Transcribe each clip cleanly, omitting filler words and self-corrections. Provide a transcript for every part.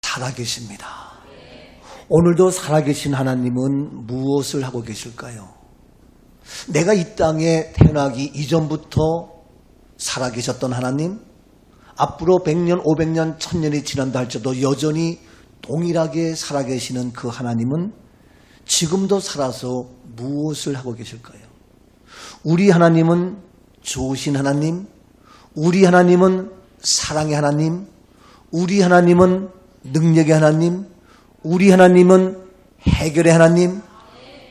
살아계십니다. 오늘도 살아계신 하나님은 무엇을 하고 계실까요? 내가 이 땅에 태어나기 이전부터 살아계셨던 하나님, 앞으로 100년, 500년, 1000년이 지난다 할지라도 여전히 동일하게 살아계시는 그 하나님은 지금도 살아서 무엇을 하고 계실까요? 우리 하나님은 좋으신 하나님, 우리 하나님은 사랑의 하나님, 우리 하나님은 능력의 하나님, 우리 하나님은 해결의 하나님,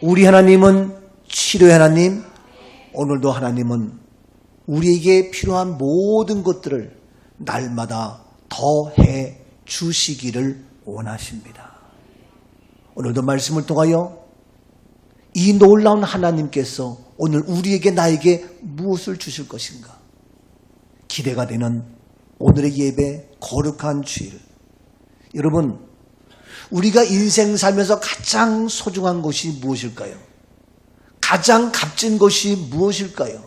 우리 하나님은 치료의 하나님, 오늘도 하나님은 우리에게 필요한 모든 것들을 날마다 더해 주시기를 원하십니다. 오늘도 말씀을 통하여 이 놀라운 하나님께서 오늘 우리에게 나에게 무엇을 주실 것인가? 기대가 되는 오늘의 예배, 거룩한 주일. 여러분, 우리가 인생 살면서 가장 소중한 것이 무엇일까요? 가장 값진 것이 무엇일까요?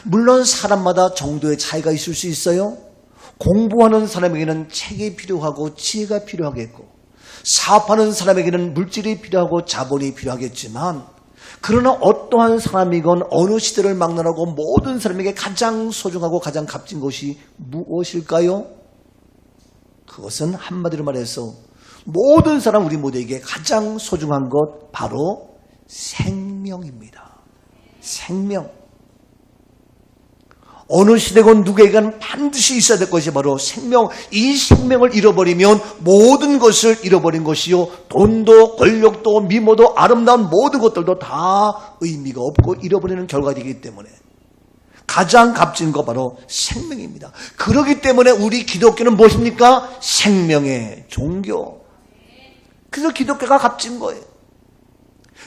물론 사람마다 정도의 차이가 있을 수 있어요. 공부하는 사람에게는 책이 필요하고 지혜가 필요하겠고, 사업하는 사람에게는 물질이 필요하고 자본이 필요하겠지만, 그러나 어떠한 사람이건 어느 시대를 막론하고 모든 사람에게 가장 소중하고 가장 값진 것이 무엇일까요? 그것은 한마디로 말해서 모든 사람 우리 모두에게 가장 소중한 것 바로 생명입니다. 생명. 어느 시대건 누구에게는 반드시 있어야 될 것이 바로 생명. 이 생명을 잃어버리면 모든 것을 잃어버린 것이요, 돈도 권력도 미모도 아름다운 모든 것들도 다 의미가 없고 잃어버리는 결과가 되기 때문에 가장 값진 것 바로 생명입니다. 그렇기 때문에 우리 기독교는 무엇입니까? 생명의 종교. 그래서 기독교가 값진 거예요.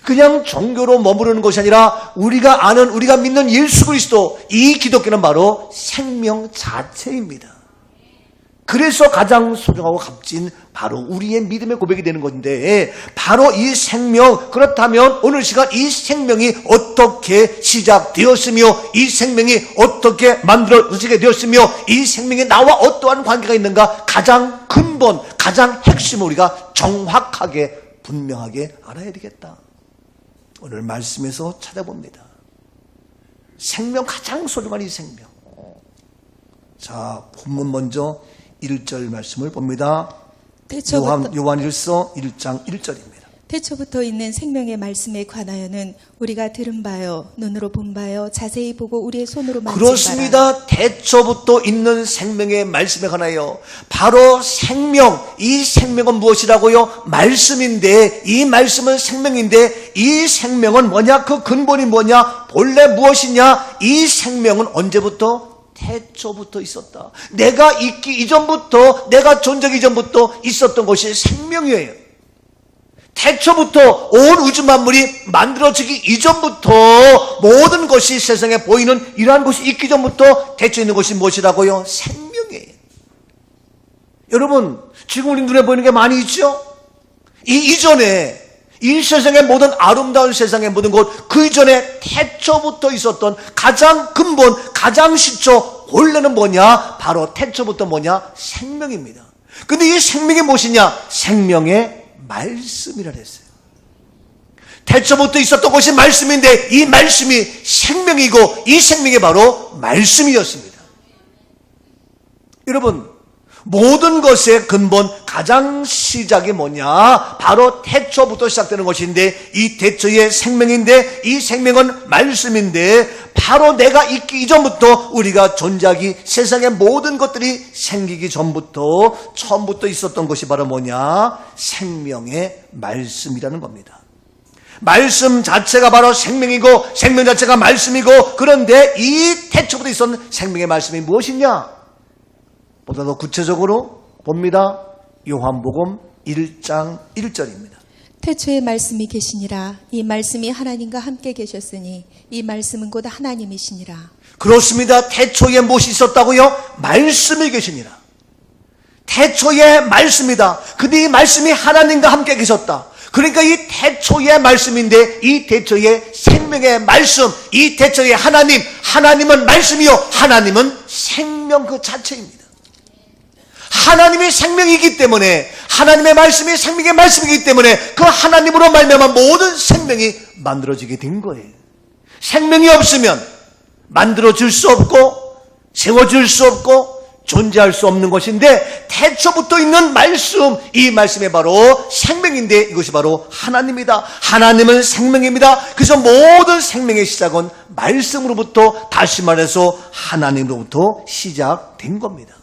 그냥 종교로 머무르는 것이 아니라 우리가 아는, 우리가 믿는 예수 그리스도, 이 기독교는 바로 생명 자체입니다. 그래서 가장 소중하고 값진 바로 우리의 믿음의 고백이 되는 건데, 바로 이 생명, 그렇다면 오늘 시간 이 생명이 어떻게 시작되었으며, 이 생명이 어떻게 만들어지게 되었으며, 이 생명이 나와 어떠한 관계가 있는가, 가장 근본, 가장 핵심을 우리가 정확하게 분명하게 알아야 되겠다. 오늘 말씀에서 찾아봅니다. 생명, 가장 소중한 이 생명. 자, 본문 먼저 1절 말씀을 봅니다. 요한일서 1장 1절입니다. 태초부터 있는 생명의 말씀에 관하여는 우리가 들은 바요, 눈으로 본 바요, 자세히 보고 우리의 손으로 만진 바라. 그렇습니다. 태초부터 있는 생명의 말씀에 관하여 바로 생명, 이 생명은 무엇이라고요? 말씀인데, 이 말씀은 생명인데, 이 생명은 뭐냐? 그 근본이 뭐냐? 본래 무엇이냐? 이 생명은 언제부터? 태초부터 있었다. 내가 있기 이전부터, 내가 존재하기 이전부터 있었던 것이 생명이에요. 태초부터 온 우주 만물이 만들어지기 이전부터 모든 것이 세상에 보이는 이러한 것이 있기 전부터 태초에 있는 것이 무엇이라고요? 생명이에요. 여러분, 지금 우리 눈에 보이는 게 많이 있죠? 이전에 이 세상의 모든 아름다운 세상의 모든 것, 그 이전에 태초부터 있었던 가장 근본, 가장 시초, 원래는 뭐냐? 바로 태초부터 뭐냐? 생명입니다. 근데 이 생명이 무엇이냐? 생명의 말씀이라 했어요. 태초부터 있었던 것이 말씀인데, 이 말씀이 생명이고 이 생명이 바로 말씀이었습니다. 여러분, 모든 것의 근본, 가장 시작이 뭐냐? 바로 태초부터 시작되는 것인데, 이 태초의 생명인데, 이 생명은 말씀인데, 바로 내가 있기 이전부터, 우리가 존재하기, 세상의 모든 것들이 생기기 전부터, 처음부터 있었던 것이 바로 뭐냐? 생명의 말씀이라는 겁니다. 말씀 자체가 바로 생명이고, 생명 자체가 말씀이고, 그런데 이 태초부터 있었던 생명의 말씀이 무엇이냐? 보다 더 구체적으로 봅니다. 요한복음 1장 1절입니다. 태초에 말씀이 계시니라. 이 말씀이 하나님과 함께 계셨으니 이 말씀은 곧 하나님이시니라. 그렇습니다. 태초에 무엇이 있었다고요? 말씀이 계시니라. 태초에 말씀이다. 근데 이 말씀이 하나님과 함께 계셨다. 그러니까 이 태초의 말씀인데, 이 태초의 생명의 말씀, 이 태초의 하나님, 하나님은 말씀이요, 하나님은 생명 그 자체입니다. 하나님이 생명이기 때문에, 하나님의 말씀이 생명의 말씀이기 때문에 그 하나님으로 말미암아 모든 생명이 만들어지게 된 거예요. 생명이 없으면 만들어질 수 없고 세워질 수 없고 존재할 수 없는 것인데 태초부터 있는 말씀, 이 말씀이 바로 생명인데 이것이 바로 하나님이다. 하나님은 생명입니다. 그래서 모든 생명의 시작은 말씀으로부터, 다시 말해서 하나님으로부터 시작된 겁니다.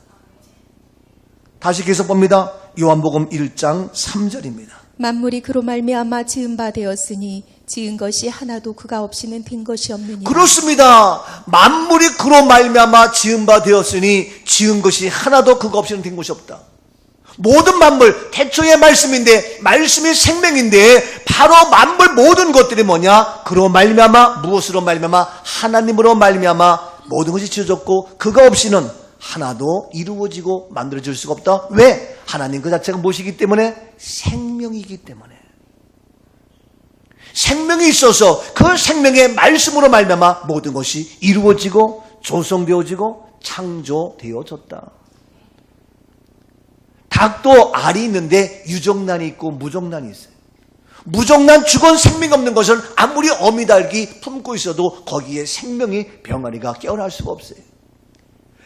다시 계속 봅니다. 요한복음 1장 3절입니다. 만물이 그로 말미암아 지은 바 되었으니 지은 것이 하나도 그가 없이는 된 것이 없느니라. 그렇습니다. 만물이 그로 말미암아 지은 바 되었으니 지은 것이 하나도 그가 없이는 된 것이 없다. 모든 만물, 태초의 말씀인데, 말씀이 생명인데 바로 만물 모든 것들이 뭐냐? 그로 말미암아, 무엇으로 말미암아? 하나님으로 말미암아 모든 것이 지어졌고 그가 없이는 하나도 이루어지고 만들어질 수가 없다. 왜? 하나님 그 자체가 무엇이기 때문에? 생명이기 때문에. 생명이 있어서 그 생명의 말씀으로 말미암아 모든 것이 이루어지고 조성되어지고 창조되어졌다. 닭도 알이 있는데 유정란이 있고 무정란이 있어요. 무정란 죽은 생명이 없는 것은 아무리 어미닭이 품고 있어도 거기에 생명이 병아리가 깨어날 수가 없어요.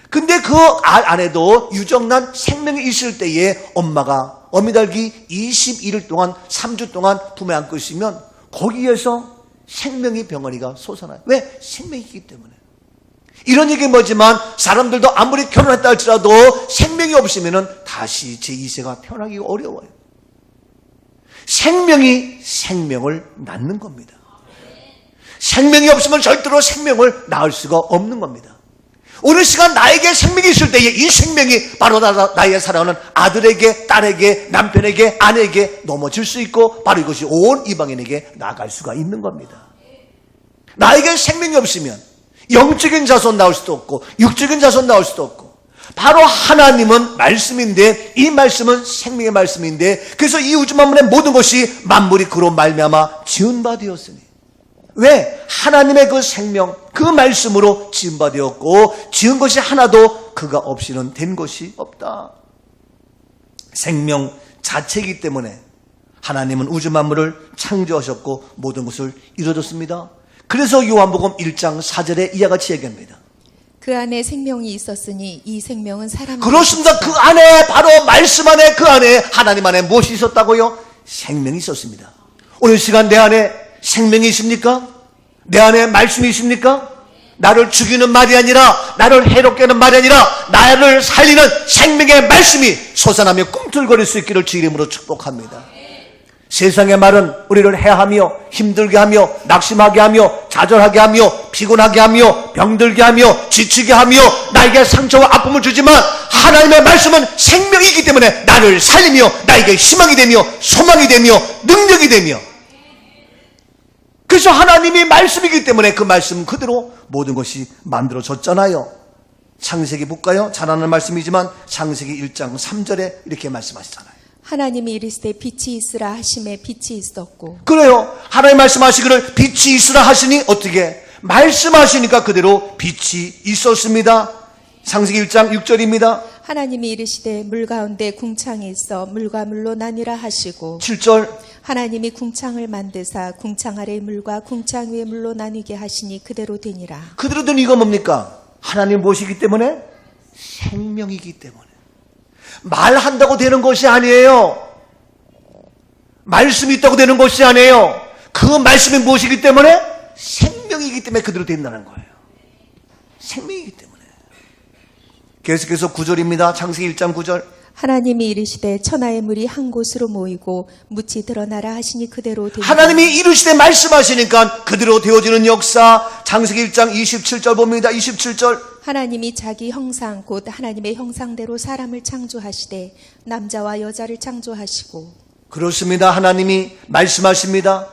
근데 그 알 안에도 유정란 생명이 있을 때에 엄마가 어미닭이 21일 동안 3주 동안 품에 안고 있으면 거기에서 생명이 병아리가 솟아나요. 왜? 생명이 있기 때문에. 이런 얘기 뭐지만 사람들도 아무리 결혼했다 할지라도 생명이 없으면 다시 제2세가 태어나기 어려워요. 생명이 생명을 낳는 겁니다. 생명이 없으면 절대로 생명을 낳을 수가 없는 겁니다. 오늘 시간 나에게 생명이 있을 때에 이 생명이 바로 나의 사랑하는 아들에게, 딸에게, 남편에게, 아내에게 넘어질 수 있고 바로 이것이 온 이방인에게 나아갈 수가 있는 겁니다. 나에게 생명이 없으면 영적인 자손 나올 수도 없고 육적인 자손 나올 수도 없고 바로 하나님은 말씀인데 이 말씀은 생명의 말씀인데 그래서 이 우주 만물의 모든 것이 만물이 그로 말미암아 지은 바 되었으니 왜? 하나님의 그 생명, 그 말씀으로 지은 바 되었고 지은 것이 하나도 그가 없이는 된 것이 없다. 생명 자체이기 때문에 하나님은 우주 만물을 창조하셨고 모든 것을 이루어줬습니다. 그래서 요한복음 1장 4절에 이와 같이 얘기합니다. 그 안에 생명이 있었으니 이 생명은 사람이 그렇습니다. 그 안에 바로 말씀 안에 그 안에 하나님 안에 무엇이 있었다고요? 생명이 있었습니다. 오늘 시간 내 안에 생명이 있습니까? 내 안에 말씀이 있습니까? 나를 죽이는 말이 아니라 나를 해롭게 하는 말이 아니라 나를 살리는 생명의 말씀이 솟아나며 꿈틀거릴 수 있기를 주 이름으로 축복합니다. 세상의 말은 우리를 해하며 힘들게 하며 낙심하게 하며 좌절하게 하며 피곤하게 하며 병들게 하며 지치게 하며 나에게 상처와 아픔을 주지만 하나님의 말씀은 생명이기 때문에 나를 살리며 나에게 희망이 되며 소망이 되며 능력이 되며 그래서 하나님이 말씀이기 때문에 그 말씀 그대로 모든 것이 만들어졌잖아요. 창세기 볼까요? 잘 아는 말씀이지만 창세기 1장 3절에 이렇게 말씀하시잖아요. 하나님이 이르시되 빛이 있으라 하심에 빛이 있었고. 그래요. 하나님 말씀하시기를 빛이 있으라 하시니 어떻게? 말씀하시니까 그대로 빛이 있었습니다. 창세기 1장 6절입니다. 하나님이 이르시되 물 가운데 궁창이 있어 물과 물로 나뉘라 하시고. 7절. 하나님이 궁창을 만드사 궁창 아래 물과 궁창 위에 물로 나뉘게 하시니 그대로 되니라. 그대로 된 이거 뭡니까? 하나님 무엇이기 때문에? 생명이기 때문에. 말한다고 되는 것이 아니에요. 말씀이 있다고 되는 것이 아니에요. 그 말씀이 무엇이기 때문에? 생명이기 때문에 그대로 된다는 거예요. 생명이기 때문에. 계속해서 9절입니다. 창세기 1장 9절. 하나님이 이르시되 천하의 물이 한 곳으로 모이고 묻이 드러나라 하시니 그대로 되니라. 하나님이 이르시되 말씀하시니까 그대로 되어지는 역사. 창세기 1장 27절 봅니다. 27절. 하나님이 자기 형상 곧 하나님의 형상대로 사람을 창조하시되 남자와 여자를 창조하시고. 그렇습니다. 하나님이 말씀하십니다.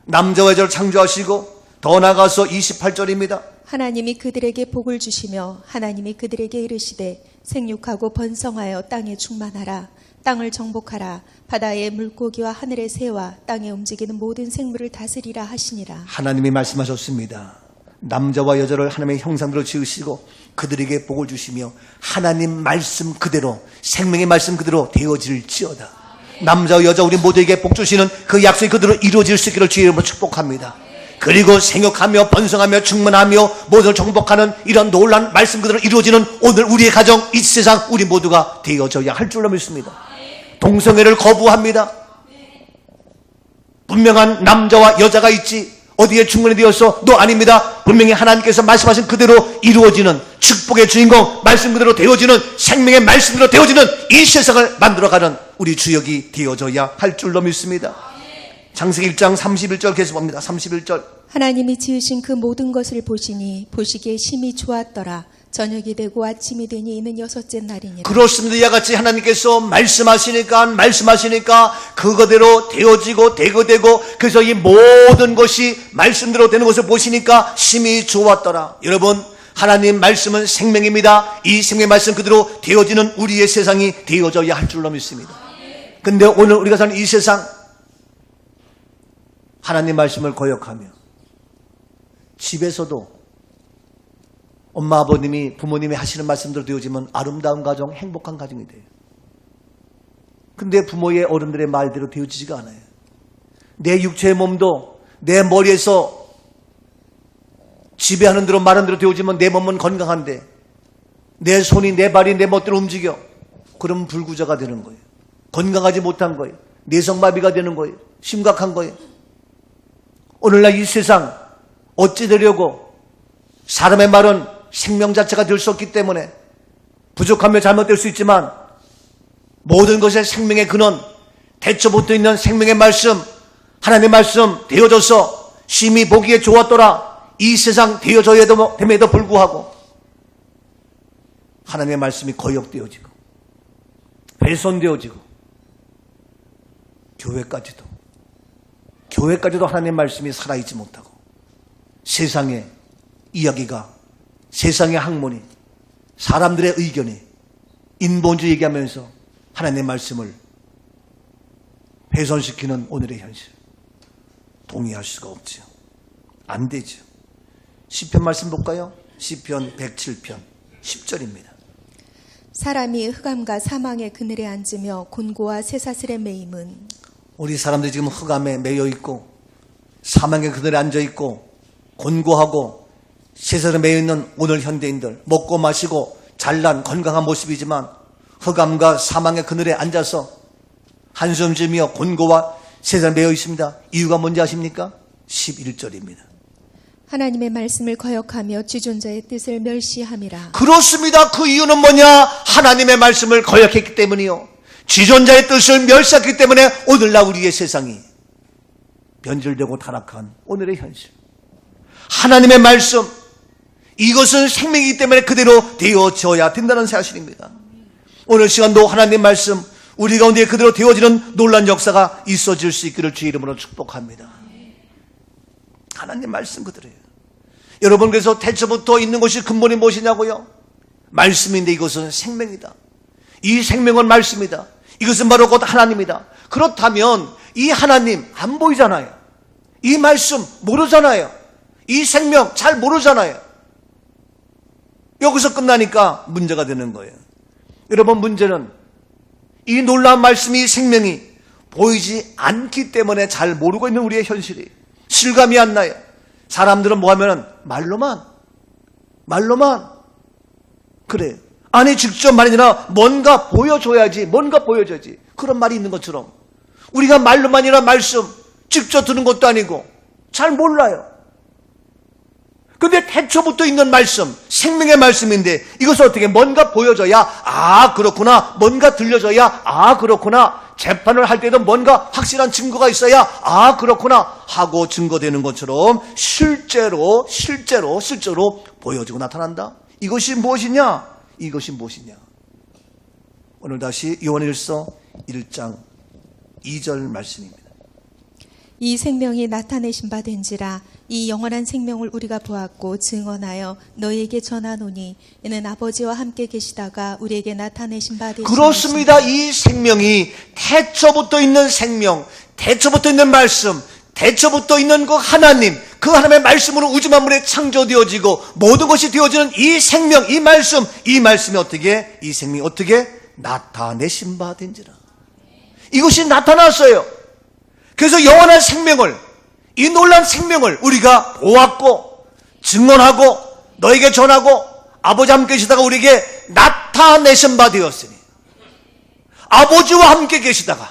남자와 여자를 창조하시고 더 나아가서 28절입니다. 하나님이 그들에게 복을 주시며 하나님이 그들에게 이르시되 생육하고 번성하여 땅에 충만하라. 땅을 정복하라. 바다의 물고기와 하늘의 새와 땅에 움직이는 모든 생물을 다스리라 하시니라. 하나님이 말씀하셨습니다. 남자와 여자를 하나님의 형상대로 지으시고 그들에게 복을 주시며 하나님 말씀 그대로 생명의 말씀 그대로 되어질지어다. 남자와 여자 우리 모두에게 복 주시는 그 약속이 그대로 이루어질 수 있기를 주의 이름으로 축복합니다. 그리고 생육하며 번성하며 충만하며 모두를 정복하는 이런 놀라운 말씀 그대로 이루어지는 오늘 우리의 가정, 이 세상 우리 모두가 되어져야 할 줄로 믿습니다. 동성애를 거부합니다. 분명한 남자와 여자가 있지 어디에 중간이 되어서 너 아닙니다. 분명히 하나님께서 말씀하신 그대로 이루어지는 축복의 주인공 말씀 그대로 되어지는 생명의 말씀으로 되어지는 이 세상을 만들어가는 우리 주역이 되어져야 할 줄로 믿습니다. 창세기 1장 31절 계속 봅니다. 31절 하나님이 지으신 그 모든 것을 보시니 보시기에 심히 좋았더라. 저녁이 되고 아침이 되니 이는 여섯째 날이니라. 그렇습니다. 이와 같이 하나님께서 말씀하시니까 그거대로 되어지고 되고 그래서 이 모든 것이 말씀대로 되는 것을 보시니까 심히 좋았더라. 여러분 하나님 말씀은 생명입니다. 이 생명의 말씀 그대로 되어지는 우리의 세상이 되어져야 할 줄로 믿습니다. 근데 오늘 우리가 사는 이 세상 하나님 말씀을 거역하며 집에서도 엄마 아버님이 부모님이 하시는 말씀대로 되어지면 아름다운 가정, 행복한 가정이 돼요. 근데 부모의 어른들의 말대로 되어지지가 않아요. 내 육체의 몸도 내 머리에서 지배하는 대로 말하는 대로 되어지면 내 몸은 건강한데 내 손이 내 발이 내 멋대로 움직여. 그럼 불구자가 되는 거예요. 건강하지 못한 거예요. 내성마비가 되는 거예요. 심각한 거예요. 오늘날 이 세상 어찌 되려고 사람의 말은 생명 자체가 될 수 없기 때문에 부족하며 잘못될 수 있지만 모든 것의 생명의 근원 대처부터 있는 생명의 말씀 하나님의 말씀 되어져서 심히 보기에 좋았더라. 이 세상 되어져야 됨에도 불구하고 하나님의 말씀이 거역되어지고 훼손되어지고 교회까지도 하나님의 말씀이 살아있지 못하고 세상의 이야기가 세상의 학문이 사람들의 의견이 인본주의 얘기하면서 하나님의 말씀을 훼손시키는 오늘의 현실 동의할 수가 없죠. 안 되죠. 시편 말씀 볼까요? 시편 107편 10절입니다. 사람이 흑암과 사망의 그늘에 앉으며 곤고와 쇠사슬에 매임은 우리 사람들이 지금 흑암에 매여 있고 사망의 그늘에 앉아 있고 곤고하고 세상에 매여 있는 오늘 현대인들 먹고 마시고 잘난 건강한 모습이지만 흑암과 사망의 그늘에 앉아서 한숨 쉬며 곤고와 세상에 매여 있습니다. 이유가 뭔지 아십니까? 11절입니다. 하나님의 말씀을 거역하며 주존자의 뜻을 멸시함이라. 그렇습니다. 그 이유는 뭐냐? 하나님의 말씀을 거역했기 때문이요. 지존자의 뜻을 멸시했기 때문에 오늘날 우리의 세상이 변질되고 타락한 오늘의 현실. 하나님의 말씀, 이것은 생명이기 때문에 그대로 되어져야 된다는 사실입니다. 오늘 시간도 하나님의 말씀, 우리 가운데 그대로 되어지는 놀라운 역사가 있어질 수 있기를 주의 이름으로 축복합니다. 하나님의 말씀 그대로예요. 여러분, 그래서 태초부터 있는 것이 근본이 무엇이냐고요? 말씀인데 이것은 생명이다. 이 생명은 말씀이다. 이것은 바로 곧 하나님이다. 그렇다면 이 하나님 안 보이잖아요. 이 말씀 모르잖아요. 이 생명 잘 모르잖아요. 여기서 끝나니까 문제가 되는 거예요. 여러분, 문제는 이 놀라운 말씀이 생명이 보이지 않기 때문에 잘 모르고 있는 우리의 현실이 실감이 안 나요. 사람들은 뭐 하면은 말로만 그래. 아니 직접 말이 아니라 뭔가 보여줘야지 그런 말이 있는 것처럼 우리가 말로만이라 말씀 직접 듣는 것도 아니고 잘 몰라요. 근데 태초부터 있는 말씀, 생명의 말씀인데 이것을 어떻게 뭔가 보여줘야 그렇구나, 뭔가 들려줘야 그렇구나, 재판을 할 때도 뭔가 확실한 증거가 있어야 그렇구나 하고 증거되는 것처럼 실제로 보여지고 나타난다. 이것이 무엇이냐? 오늘 다시 요한일서 1장 2절 말씀입니다. 이 생명이 나타내신 바 된지라. 이 영원한 생명을 우리가 보았고 증언하여 너희에게 전하노니 이는 아버지와 함께 계시다가 우리에게 나타내신 바 되신 그렇습니다. 이 생명이 태초부터 있는 생명, 태초부터 있는 말씀, 태초부터 있는 그 하나님, 그 하나님의 말씀으로 우주 만물에 창조되어지고 모든 것이 되어지는 이 생명, 이 말씀이 어떻게 이 생명이 어떻게 나타내신 바 된지라. 이것이 나타났어요. 그래서 영원한 생명을, 이 놀라운 생명을 우리가 보았고 증언하고 너에게 전하고 아버지 함께 계시다가 우리에게 나타내신 바 되었으니, 아버지와 함께 계시다가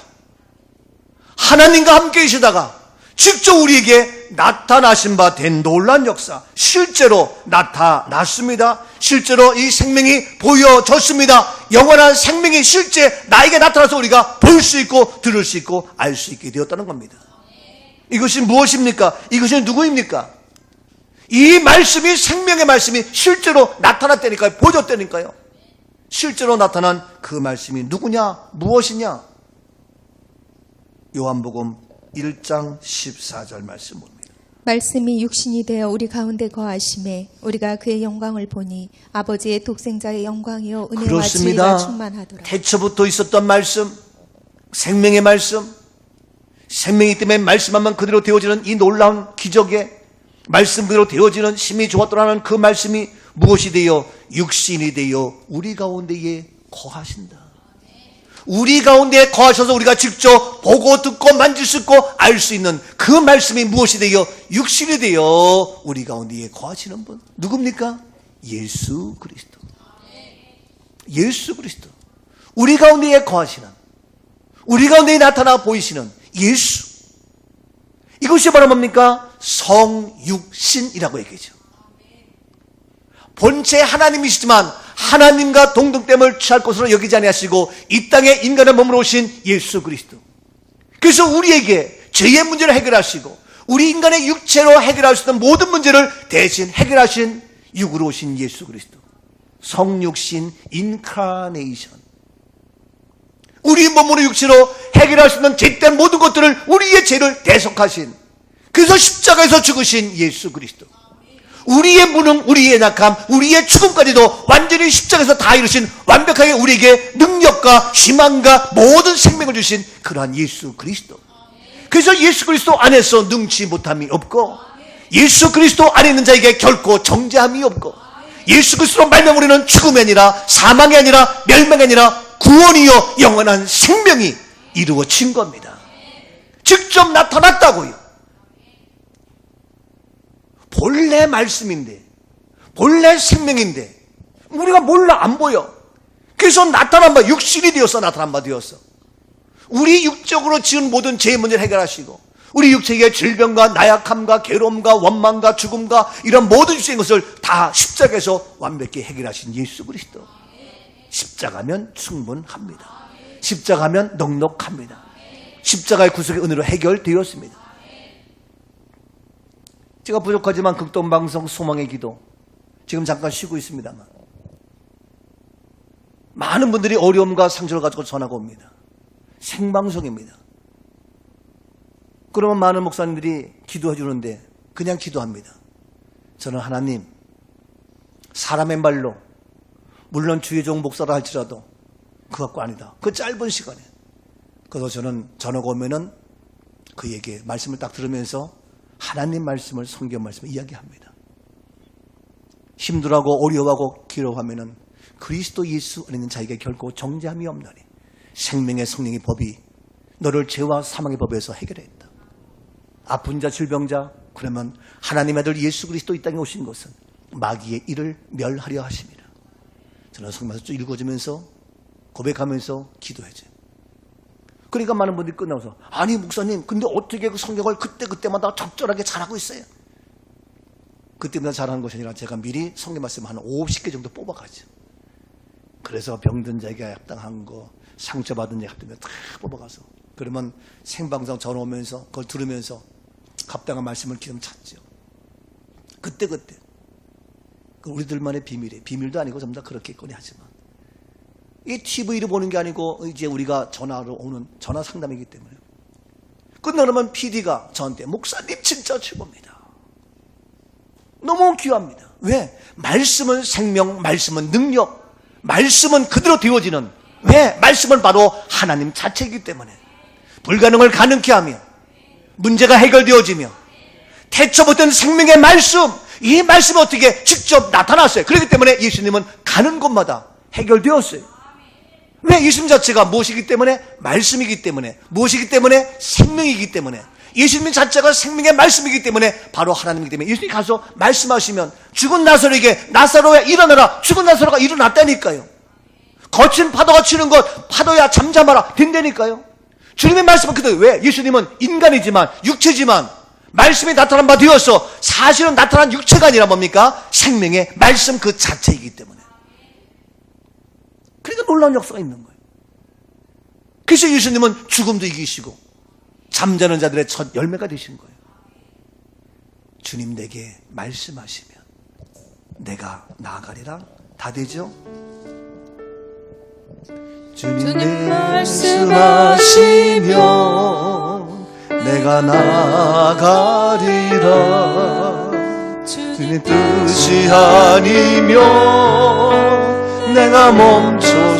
하나님과 함께 계시다가 직접 우리에게 나타나신 바 된 놀라운 역사, 실제로 나타났습니다. 실제로 이 생명이 보여졌습니다. 영원한 생명이 실제 나에게 나타나서 우리가 볼 수 있고 들을 수 있고 알 수 있게 되었다는 겁니다. 이것이 무엇입니까? 이것이 누구입니까? 이 말씀이, 생명의 말씀이 실제로 나타났다니까요. 보여졌다니까요. 실제로 나타난 그 말씀이 누구냐? 무엇이냐? 요한복음 1장 14절 말씀 봅니다. 말씀이 육신이 되어 우리 가운데 거하심에 우리가 그의 영광을 보니 아버지의 독생자의 영광이요 은혜와 그렇습니다. 지혜가 충만하더라. 태초부터 있었던 말씀, 생명의 말씀, 생명이기 때문에 말씀하면 그대로 되어지는 이 놀라운 기적에 말씀 그대로 되어지는 심히 좋았더라는 그 말씀이 무엇이 되어 육신이 되어 우리 가운데에 거하신다. 우리 가운데 거하셔서 우리가 직접 보고 듣고 만질 수 있고 알 수 있는 그 말씀이 무엇이 되어 육신이 되어 우리 가운데에 거하시는 분 누굽니까? 예수 그리스도. 예수 그리스도. 우리 가운데에 거하시는, 우리 가운데에 나타나 보이시는 예수. 이것이 바로 뭡니까? 성육신이라고 얘기하죠. 본체 하나님이시지만 하나님과 동등됨을 취할 것으로 여기지 아니하시고 이 땅에 인간의 몸으로 오신 예수 그리스도. 그래서 우리에게 죄의 문제를 해결하시고 우리 인간의 육체로 해결할 수 있는 모든 문제를 대신 해결하신 육으로 오신 예수 그리스도. 성육신 인카네이션. 우리 몸으로 육체로 해결할 수 있는 죄된 모든 것들을, 우리의 죄를 대속하신, 그래서 십자가에서 죽으신 예수 그리스도. 우리의 무능, 우리의 약함, 우리의 죽음까지도 완전히 십자가에서 다 이루신, 완벽하게 우리에게 능력과 희망과 모든 생명을 주신 그러한 예수 그리스도. 그래서 예수 그리스도 안에서 능치 못함이 없고, 예수 그리스도 안에 있는 자에게 결코 정죄함이 없고, 예수 그리스도로 말미암아 우리는 죽음이 아니라, 사망이 아니라, 멸망이 아니라 구원이요 영원한 생명이 이루어진 겁니다. 직접 나타났다고요. 본래 말씀인데, 본래 생명인데 우리가 몰라, 안 보여. 그래서 나타난 바, 육신이 되어서 나타난 바 되었어. 우리 육적으로 지은 모든 죄의 문제를 해결하시고 우리 육체의 질병과 나약함과 괴로움과 원망과 죽음과 이런 모든 주된 것을 다 십자가에서 완벽히 해결하신 예수 그리스도. 십자가면 충분합니다. 십자가면 넉넉합니다. 십자가의 구속의 은혜로 해결되었습니다. 제가 부족하지만 극동방송 소망의 기도 지금 잠깐 쉬고 있습니다만 많은 분들이 어려움과 상처를 가지고 전화가 옵니다. 생방송입니다. 그러면 많은 목사님들이 기도해 주는데 그냥 기도합니다. 저는 하나님, 사람의 말로, 물론 주의 종 목사라 할지라도 그거 갖고 아니다. 그 짧은 시간에. 그래서 저는 전화가 오면은 그에게 말씀을 딱 들으면서 하나님 말씀을, 성경 말씀을 이야기합니다. 힘들어하고 어려워하고 괴로워하면은 그리스도 예수 안에 있는 자에게 결코 정죄함이 없나니 생명의 성령의 법이 너를 죄와 사망의 법에서 해결했다. 아픈 자, 질병자, 그러면 하나님의 아들 예수 그리스도 이 땅에 오신 것은 마귀의 일을 멸하려 하십니다. 저는 성경을 쭉 읽어주면서 고백하면서 기도해줘요. 그러니까 많은 분들이 끝나서, 아니 목사님, 근데 어떻게 그 성경을 그때마다 적절하게 잘하고 있어요? 그때마다 잘하는 것이 아니라 제가 미리 성경 말씀 한 50개 정도 뽑아가죠. 그래서 병든 자에게 합당한 거, 상처받은 자에게 합당한 거 다 뽑아가서, 그러면 생방송 전화 오면서 그걸 들으면서 합당한 말씀을 기름 찾죠. 그때 우리들만의 비밀이에요. 비밀도 아니고 전부 다 그렇겠거니 하지만 이 TV를 보는 게 아니고 이제 우리가 전화로 오는 전화 상담이기 때문에 끝나면 PD가 저한테, 목사님 진짜 최고입니다. 너무 귀합니다. 왜? 말씀은 생명, 말씀은 능력, 말씀은 그대로 되어지는, 왜? 말씀은 바로 하나님 자체이기 때문에 불가능을 가능케 하며 문제가 해결되어지며 태초부터 생명의 말씀, 이 말씀이 어떻게 직접 나타났어요. 그렇기 때문에 예수님은 가는 곳마다 해결되었어요. 왜? 예수님 자체가 무엇이기 때문에? 말씀이기 때문에. 무엇이기 때문에? 생명이기 때문에. 예수님 자체가 생명의 말씀이기 때문에 바로 하나님이기 때문에 예수님이 가서 말씀하시면 죽은 나사로에게 나사로야 일어나라. 죽은 나사로가 일어났다니까요. 거친 파도가 치는 것 파도야 잠잠하라 된다니까요. 주님의 말씀은 그대로. 왜? 예수님은 인간이지만 육체지만 말씀이 나타난 바 되어서 사실은 나타난 육체가 아니라 뭡니까? 생명의 말씀 그 자체이기 때문에. 그러니까 놀라운 역사가 있는 거예요. 그래서 예수님은 죽음도 이기시고 잠자는 자들의 첫 열매가 되신 거예요. 주님 내게 말씀하시면 내가 나아가리라. 다 되죠? 주님 말씀하시면 내가 나아가리라. 주님 뜻이 아니면 내가 멈춰서리라.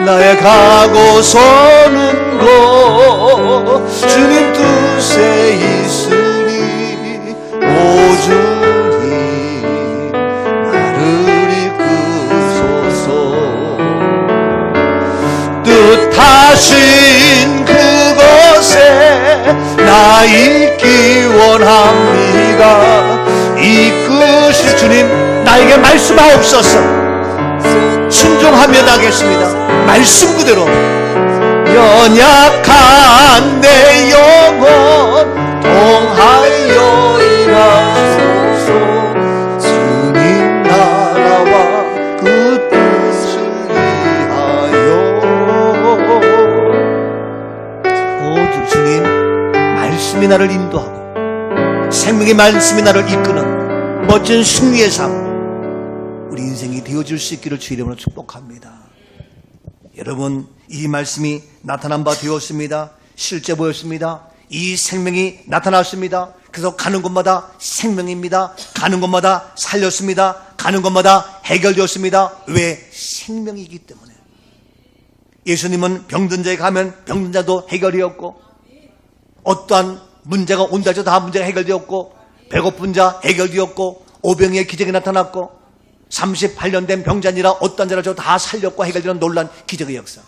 나의 가고 서는 곳 주님 뜻에 있으니 오 주님 나를 이끄소서. 뜻하신 그곳에 나 있기 원합니다. 이끄실 주님 나에게 말씀하옵소서. 순종하며 나겠습니다. 말씀 그대로. 연약한 내 영혼 통하여 일하소서. 주님 나라와 그 뜻을 위하여. 오 주님 말씀이 나를 인도하고 생명의 말씀이 나를 이끄는 멋진 승리의 삶 우리 인생이 되어질 수 있기를 주의 이름으로 축복합니다. 여러분 이 말씀이 나타난 바 되었습니다. 실제 보였습니다. 이 생명이 나타났습니다. 그래서 가는 곳마다 생명입니다. 가는 곳마다 살렸습니다. 가는 곳마다 해결되었습니다. 왜? 생명이기 때문에. 예수님은 병든 자에 가면 병든 자도 해결되었고 어떠한 문제가 온다 해도 다 문제가 해결되었고 배고픈 자 해결되었고 오병이의 기적이 나타났고 38년 된 병자니라 어떤 자를 다 살렸고 해결되는 놀란 기적의 역사.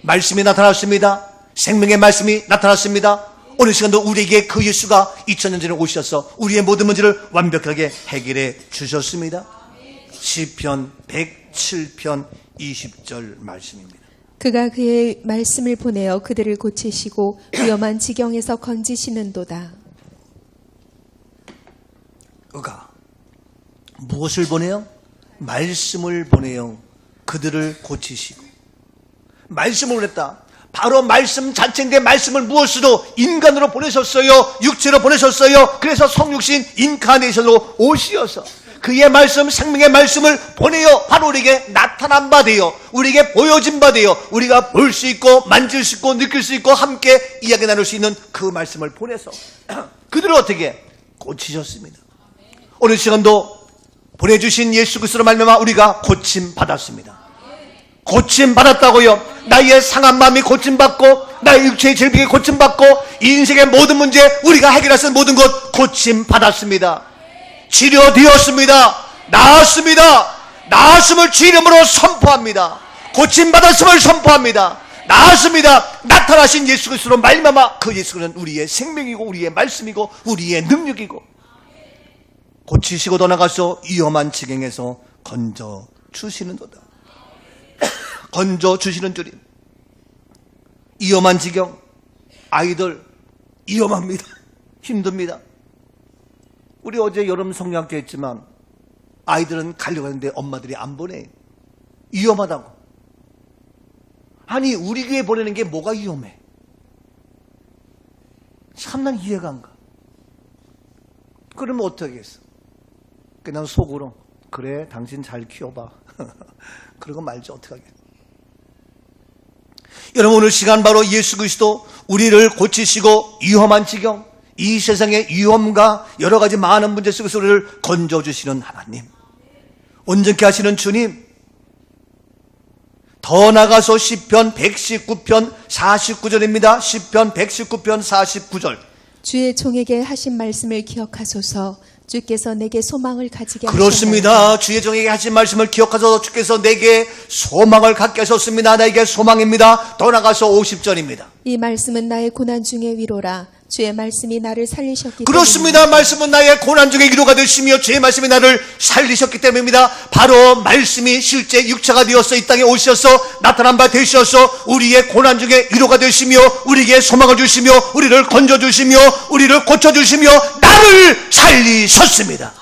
말씀이 나타났습니다. 생명의 말씀이 나타났습니다. 오늘 시간도 우리에게 그 예수가 2000년 전에 오셔서 우리의 모든 문제를 완벽하게 해결해 주셨습니다. 시편 107편 20절 말씀입니다. 그가 그의 말씀을 보내어 그들을 고치시고 위험한 지경에서 건지시는도다. 그가 무엇을 보내요? 말씀을 보내요. 그들을 고치시고. 말씀을 보냈다. 바로 말씀 자체인데 말씀을 무엇으로? 인간으로 보내셨어요. 육체로 보내셨어요. 그래서 성육신 인카네이션으로 오시어서 그의 말씀, 생명의 말씀을 보내어 바로 우리에게 나타난 바 되어 우리에게 보여진 바 되어 우리가 볼 수 있고 만질 수 있고 느낄 수 있고 함께 이야기 나눌 수 있는 그 말씀을 보내서 그들을 어떻게 고치셨습니다. 오늘 시간도 보내주신 예수 그리스도로 말미암아 우리가 고침 받았습니다. 고침 받았다고요. 나의 상한 마음이 고침 받고 나의 육체의 질병이 고침 받고 이 인생의 모든 문제 우리가 해결할 수 있는 모든 것 고침 받았습니다. 치료되었습니다. 나았습니다. 나았음을 주 이름으로 선포합니다. 고침 받았음을 선포합니다. 나았습니다. 나타나신 예수 그리스도로 말미암아 그 예수 그리스도는 우리의 생명이고 우리의 말씀이고 우리의 능력이고 고치시고 떠나가서 위험한 지경에서 건져 주시는도다. 건져 주시는 주님. 위험한 지경, 아이들 위험합니다. 힘듭니다. 우리 어제 여름 성령학교 했지만 아이들은 가려고 하는데 엄마들이 안 보내. 위험하다고. 아니 우리 교회 보내는 게 뭐가 위험해? 참 난 이해가 안 가. 그러면 어떻게 했어? 그냥 속으로 그래 당신 잘 키워봐. 그러고 말지 어떡하겠어. 여러분 오늘 시간 바로 예수 그리스도 우리를 고치시고 위험한 지경 이 세상의 위험과 여러 가지 많은 문제 속에서 우리를 건져주시는 하나님, 온전케 하시는 주님, 더 나가서 시편 119편 49절입니다. 시편 119편 49절 주의 종에게 하신 말씀을 기억하소서. 주께서 내게 소망을 가지게 그렇습니다. 주의 종에게 하신 말씀을 기억하소서. 주께서 내게 소망을 갖게 하셨습니다. 나에게 소망입니다. 더 나가서 50절입니다. 이 말씀은 나의 고난 중의 위로라. 주의 말씀이 나를 살리셨기 그렇습니다. 말씀은 나의 고난 중에 위로가 되시며 주의 말씀이 나를 살리셨기 때문입니다. 바로 말씀이 실제 육체가 되어서 이 땅에 오셔서 나타난 바 되셔서 우리의 고난 중에 위로가 되시며 우리에게 소망을 주시며 우리를 건져주시며 우리를 고쳐주시며 나를 살리셨습니다.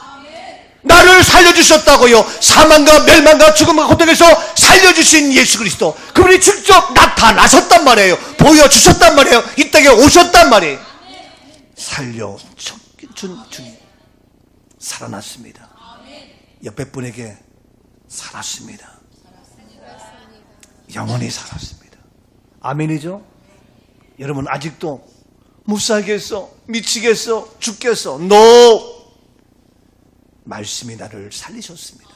나를 살려주셨다고요. 사망과 멸망과 죽음과 고통에서 살려주신 예수 그리스도, 그분이 직접 나타나셨단 말이에요. 보여주셨단 말이에요. 이 땅에 오셨단 말이에요. 살려준 주님 살아났습니다. 옆에 분에게 살았습니다. 영원히 살았습니다. 아멘이죠? 여러분 아직도 못 살겠어, 미치겠어, 죽겠어. No! 말씀이 나를 살리셨습니다.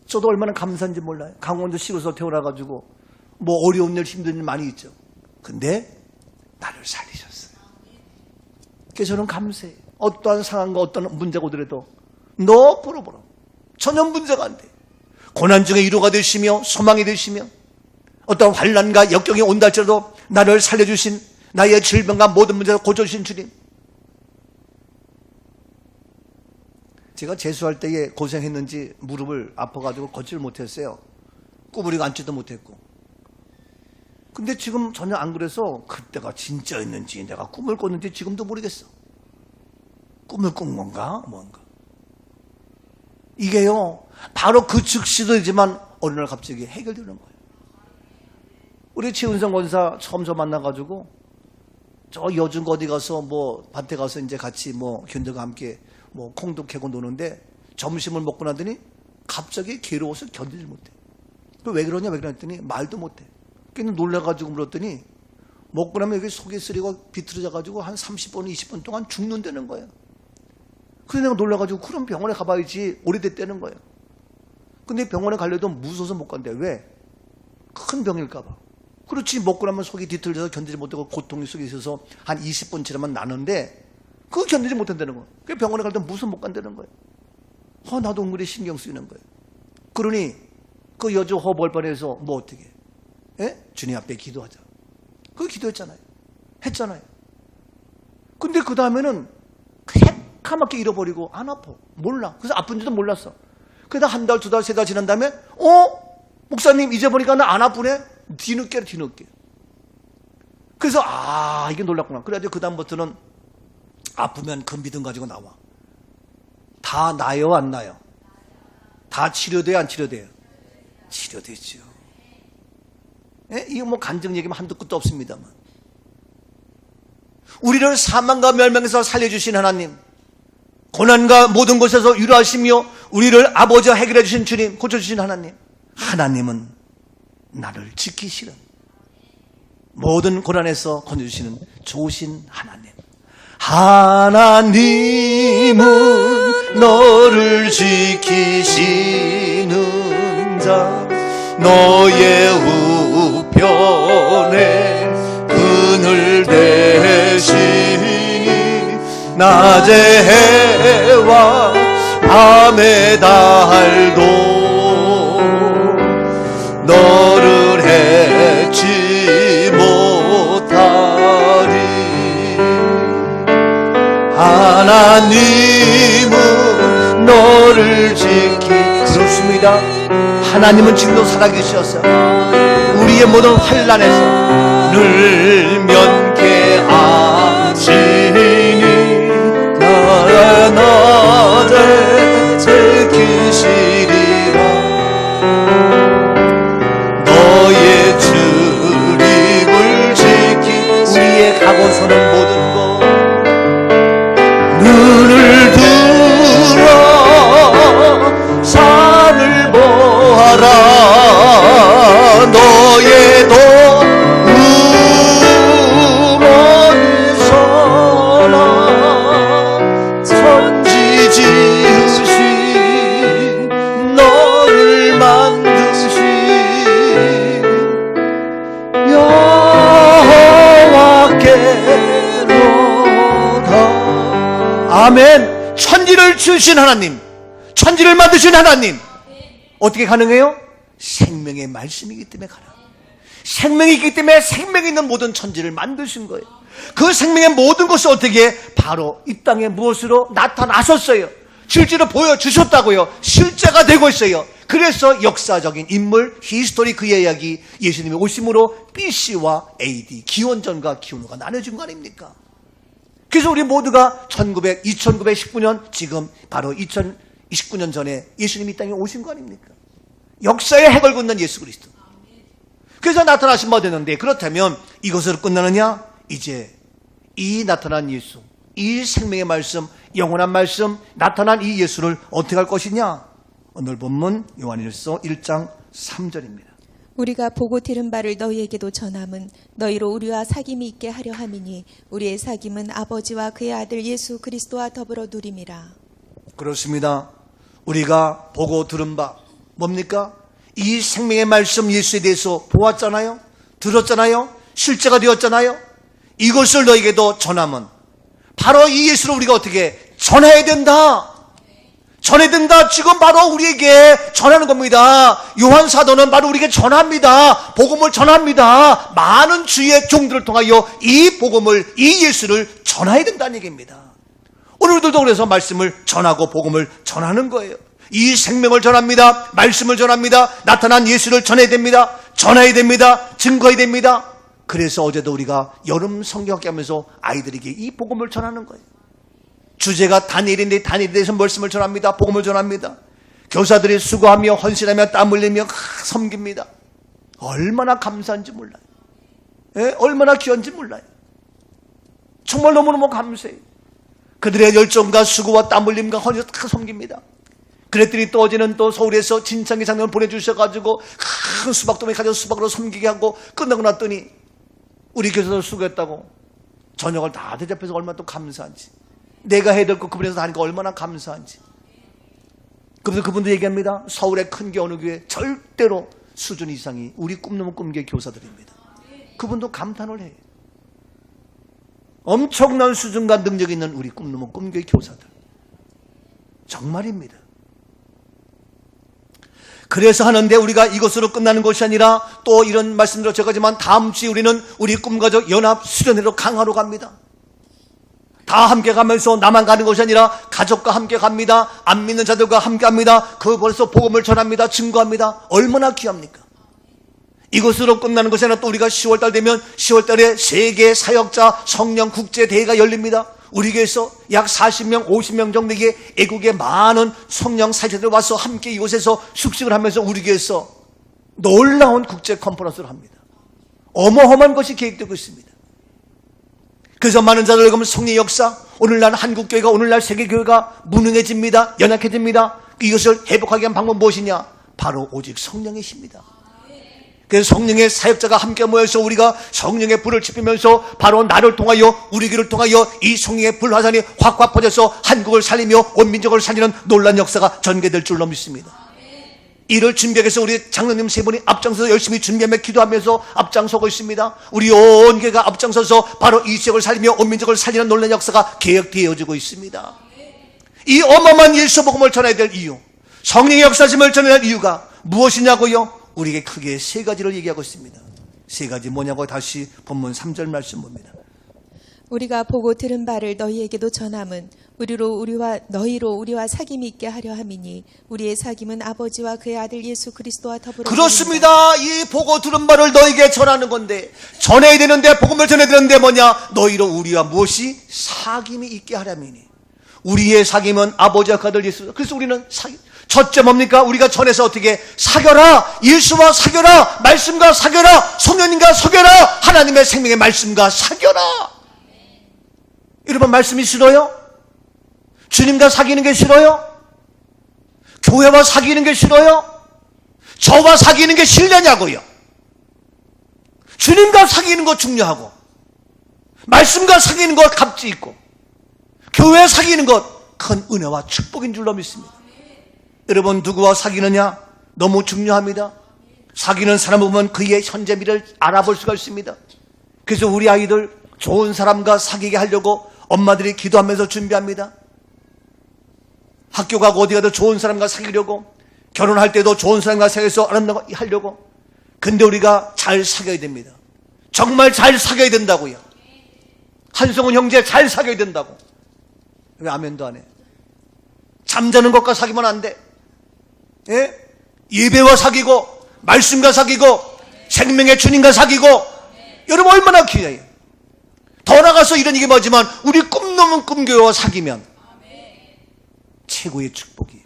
저도 얼마나 감사한지 몰라요. 강원도 시골에서 태어나가지고 뭐 어려운 일 힘든 일 많이 있죠. 근데 나를 살리셨어요. 그래서 저는 감사해요. 어떠한 상황과 어떤 문제가 오더라도 너 보러 전혀 문제가 안 돼. 고난 중에 위로가 되시며 소망이 되시며 어떤 환난과 역경이 온다 할지라도 나를 살려주신, 나의 질병과 모든 문제를 고쳐주신 주님. 제가 재수할 때에 고생했는지 무릎을 아파가지고 걷지를 못했어요. 구부리고 앉지도 못했고. 근데 지금 전혀 안 그래서 그때가 진짜였는지 내가 꿈을 꿨는지 지금도 모르겠어. 꿈을 꾼 건가 뭔가. 이게요 바로 그 즉시도 되지만 어느 날 갑자기 해결되는 거예요. 우리 최은성 권사 처음 저 만나가지고 저 여중 어디 가서 뭐 밭에 가서 이제 같이 뭐 견들과 함께 뭐 콩도 캐고 노는데 점심을 먹고 나더니 갑자기 괴로워서 견디지 못해. 왜 그러냐 했더니 말도 못해. 그래서 놀라가지고 물었더니 먹고 나면 여기 속이 쓰리고 비틀어져가지고 한 30분, 20분 동안 죽는다는 거예요. 그래서 내가 놀라가지고 그럼 병원에 가봐야지, 오래됐다는 거예요. 근데 병원에 가려도 무서워서 못 간대. 왜? 큰 병일까봐. 그렇지, 먹고 나면 속이 뒤틀려서 견디지 못하고 고통이 속에 있어서 한 20분 지나면 나는데 그거 견디지 못한다는 거예요. 그래서 병원에 갈 때 무서워 못 간다는 거예요. 나도 은근히 신경 쓰이는 거예요. 그러니 그 여주 허벌판에서 뭐 어떻게 주님 앞에 기도하자. 그거 기도했잖아요. 했잖아요. 근데 그 다음에는 새카맣게 잃어버리고 안 아파. 몰라. 그래서 아픈지도 몰랐어. 그러다 한 달, 두 달, 세 달 지난 다음에 목사님 이제 보니까 나 안 아프네? 뒤늦게. 그래서 이게 놀랐구나. 그래가지고 그 다음부터는 아프면 그 믿음 가지고 나와. 다 나요 안 나요? 다 치료돼요 안 치료돼요? 치료되죠. 이거 뭐 간증 얘기면 한두 끝도 없습니다만, 우리를 사망과 멸망에서 살려주신 하나님, 고난과 모든 곳에서 위로하시며 우리를 아버지와 해결해 주신 주님, 고쳐주신 하나님, 하나님은 나를 지키시는, 모든 고난에서 건져주시는 좋으신 하나님. 하나님은 너를 지키시는 자, 너의 우편에 그늘 대시니 낮의 해와 밤의 달도 너를 해치 못하리. 하나님은 너를 그렇습니다. 하나님은 지금도 살아계셔서 우리의 모든 환난에서 늘 면케하시니 낮에 지키시리라. 너의 출입을 지키 우리의 가고 서는 모든 것 눈을 들어 산을 보아라. 너의 도움원서나 천지 지으신 너를 만드신 여호와께로 아멘. 천지를 지으신 하나님, 천지를 만드신 하나님, 어떻게 가능해요? 생명의 말씀이기 때문에 가능해요. 생명이 있기 때문에 생명이 있는 모든 천지를 만드신 거예요. 그 생명의 모든 것을 어떻게 바로 이 땅에 무엇으로 나타나셨어요. 실제로 보여주셨다고요. 실제가 되고 있어요. 그래서 역사적인 인물, 히스토리 그의 이야기, 예수님의 오심으로 BC와 AD, 기원전과 기원후가 나눠진 거 아닙니까? 그래서 우리 모두가 2919년 지금 바로 2029년 전에 예수님이 이 땅에 오신 거 아닙니까? 역사의 핵을 긋는 예수 그리스도. 그래서 나타나신 바 되는데, 그렇다면 이것으로 끝나느냐? 이제 이 나타난 예수, 이 생명의 말씀, 영원한 말씀, 나타난 이 예수를 어떻게 할 것이냐? 오늘 본문 요한일서 1장 3절입니다. 우리가 보고 들은 바를 너희에게도 전함은 너희로 우리와 사귐이 있게 하려 함이니 우리의 사귐은 아버지와 그의 아들 예수 그리스도와 더불어 누림이라. 그렇습니다. 우리가 보고 들은 바 뭡니까? 이 생명의 말씀 예수에 대해서 보았잖아요. 들었잖아요. 실제가 되었잖아요. 이것을 너희에게도 전함은 바로 이 예수를 우리가 어떻게 전해야 된다. 전해야 된다. 지금 바로 우리에게 전하는 겁니다. 요한 사도는 바로 우리에게 전합니다. 복음을 전합니다. 많은 주의 종들을 통하여 이 복음을, 이 예수를 전해야 된다는 얘기입니다. 오늘 우리들도 그래서 말씀을 전하고 복음을 전하는 거예요. 이 생명을 전합니다. 말씀을 전합니다. 나타난 예수를 전해야 됩니다. 전해야 됩니다. 증거해야 됩니다. 그래서 어제도 우리가 여름 성경학교 하면서 아이들에게 이 복음을 전하는 거예요. 주제가 다니엘인데 다니엘에 대해서 말씀을 전합니다. 복음을 전합니다. 교사들이 수고하며 헌신하며 땀 흘리며 섬깁니다. 얼마나 감사한지 몰라요. 예? 얼마나 귀한지 몰라요. 정말 너무너무 감사해요. 그들의 열정과 수고와 땀 흘림과 헌신을 다 섬깁니다. 그랬더니 또 어제는 또 서울에서 진창기 장면을 보내주셔가지고 큰 수박도에 가져서 수박으로 섬기게 하고 끝나고 났더니 우리 교사들 수고했다고 저녁을 다 대접해서 얼마나 또 감사한지, 내가 해야 될 거 그분에서 다 하니까 얼마나 감사한지. 그래서 그분도 얘기합니다. 서울의 큰 교 어느 교회 절대로 수준 이상이 우리 꿈넘은 꿈교회 교사들입니다. 그분도 감탄을 해요. 엄청난 수준과 능력 있는 우리 꿈넘은 꿈교회 교사들. 정말입니다. 그래서 하는데 우리가 이것으로 끝나는 것이 아니라 또 이런 말씀들을 제가지만 다음 주에 우리는 우리 꿈가족 연합 수련회로 강화로 갑니다. 다 함께 가면서 나만 가는 것이 아니라 가족과 함께 갑니다. 안 믿는 자들과 함께 합니다. 그 벌써 복음을 전합니다. 증거합니다. 얼마나 귀합니까? 이것으로 끝나는 것이 아니라 또 우리가 10월달 되면 10월달에 세계 사역자 성령 국제대회가 열립니다. 우리 교회에서 약 40명, 50명 정도의 애국의 많은 성령 사역자들이 와서 함께 이곳에서 숙식을 하면서 우리 교회에서 놀라운 국제 컨퍼런스를 합니다. 어마어마한 것이 계획되고 있습니다. 그래서 많은 자들 그러면 성령의 역사, 오늘날 한국교회가 오늘날 세계교회가 무능해집니다. 연약해집니다. 이것을 회복하게 한 방법은 무엇이냐? 바로 오직 성령이십니다. 그래서 성령의 사역자가 함께 모여서 우리가 성령의 불을 지피면서 바로 나를 통하여 우리 교회를 통하여 이 성령의 불 화산이 확확 퍼져서 한국을 살리며 온 민족을 살리는 놀라운 역사가 전개될 줄로 믿습니다. 이를 준비하기 위해서 우리 장로님 세 분이 앞장서서 열심히 준비하며 기도하면서 앞장서고 있습니다. 우리 온 교회가 앞장서서 바로 이 지역을 살리며 온 민족을 살리는 놀라운 역사가 계획되어지고 있습니다. 이 어마어마한 예수 복음을 전해야 될 이유, 성령의 역사심을 전해야 할 이유가 무엇이냐고요? 우리에게 크게 세 가지를 얘기하고 있습니다. 세 가지 뭐냐고 다시 본문 3절 말씀 봅니다. 우리가 보고 들은 바를 너희에게도 전함은 너희로 우리와 사귐이 있게 하려 함이니 우리의 사귐은 아버지와 그의 아들 예수 그리스도와 더불어. 그렇습니다. 이 보고 들은 바를 너희에게 전하는 건데, 전해야 되는데, 복음을 전해야 되는데 뭐냐? 너희로 우리와 무엇이 사귐이 있게 하려면이. 우리의 사귐은 아버지와 그 아들 예수. 그래서 우리는 사귐. 첫째 뭡니까? 우리가 전해서 어떻게 사겨라. 예수와 사겨라. 말씀과 사겨라. 성령님과 사겨라. 하나님의 생명의 말씀과 사겨라. 여러분, 말씀이 싫어요? 주님과 사귀는 게 싫어요? 교회와 사귀는 게 싫어요? 저와 사귀는 게 싫냐고요? 주님과 사귀는 거 중요하고, 말씀과 사귀는 것 값지 있고, 교회 사귀는 것 큰 은혜와 축복인 줄로 믿습니다. 여러분, 누구와 사귀느냐? 너무 중요합니다. 사귀는 사람을 보면 그의 현재 미래를 알아볼 수가 있습니다. 그래서 우리 아이들 좋은 사람과 사귀게 하려고 엄마들이 기도하면서 준비합니다. 학교 가고 어디 가도 좋은 사람과 사귀려고, 결혼할 때도 좋은 사람과 사귀어서 아름다운 거 하려고. 근데 우리가 잘 사귀어야 됩니다. 정말 잘 사귀어야 된다고요. 한성훈 형제 잘 사귀어야 된다고. 왜 아멘도 안 해? 잠자는 것과 사귀면 안 돼. 예? 예배와 사귀고, 말씀과 사귀고, 생명의 주님과 사귀고. 여러분 얼마나 귀해요. 더 나가서 이런 얘기 뭐지만 우리 꿈 넘은 꿈교회와 사귀면 최고의 축복이.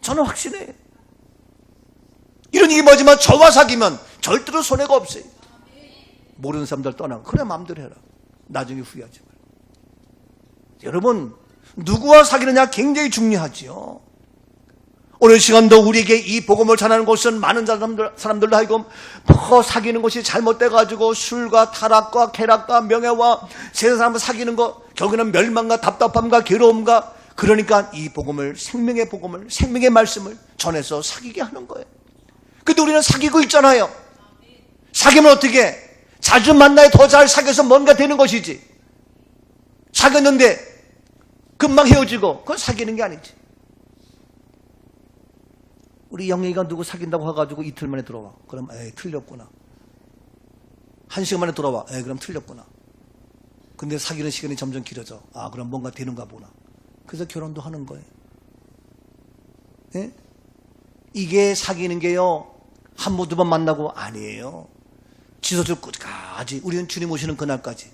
저는 확신해요. 이런 얘기 뭐지만 저와 사귀면 절대로 손해가 없어요. 모르는 사람들 떠나고 그래 마음대로 해라. 나중에 후회하지 말고. 여러분 누구와 사귀느냐 굉장히 중요하지요. 오늘 시간도 우리에게 이 복음을 전하는 것은 많은 사람들로 하여금 사귀는 것이 잘못돼가지고 술과 타락과 쾌락과 명예와 세상 사람을 사귀는 것, 결국에는 멸망과 답답함과 괴로움과, 그러니까 이 복음을, 생명의 복음을, 생명의 말씀을 전해서 사귀게 하는 거예요. 근데 우리는 사귀고 있잖아요. 사귀면 어떻게? 자주 만나야 더 잘 사귀어서 뭔가 되는 것이지. 사귀었는데 금방 헤어지고 그건 사귀는 게 아니지. 우리 영애가 누구 사귄다고 해가지고 이틀 만에 들어와. 그럼 틀렸구나. 1시간 만에 돌아와. 그럼 틀렸구나. 근데 사귀는 시간이 점점 길어져. 그럼 뭔가 되는가 보나. 그래서 결혼도 하는 거예요. 예? 이게 사귀는 게요, 한 번, 두 번 만나고 아니에요. 지속적으로 끝까지, 우리는 주님 오시는 그날까지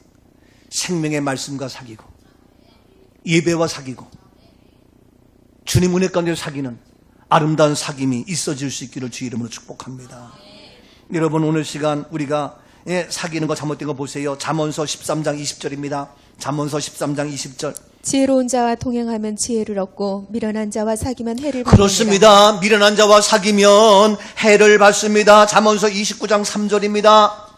생명의 말씀과 사귀고, 예배와 사귀고, 주님 은혜 가운데 사귀는 아름다운 사귐이 있어질 수 있기를 주의 이름으로 축복합니다. 여러분 오늘 시간 우리가 사귀는 거 잘못된 거 보세요. 잠언서 13장 20절입니다. 잠언서 13장 20절. 지혜로운 자와 동행하면 지혜를 얻고 미련한 자와 사귀면 해를 받느니라. 그렇습니다. 미련한 자와 사귀면 해를 받습니다. 잠언서 29장 3절입니다.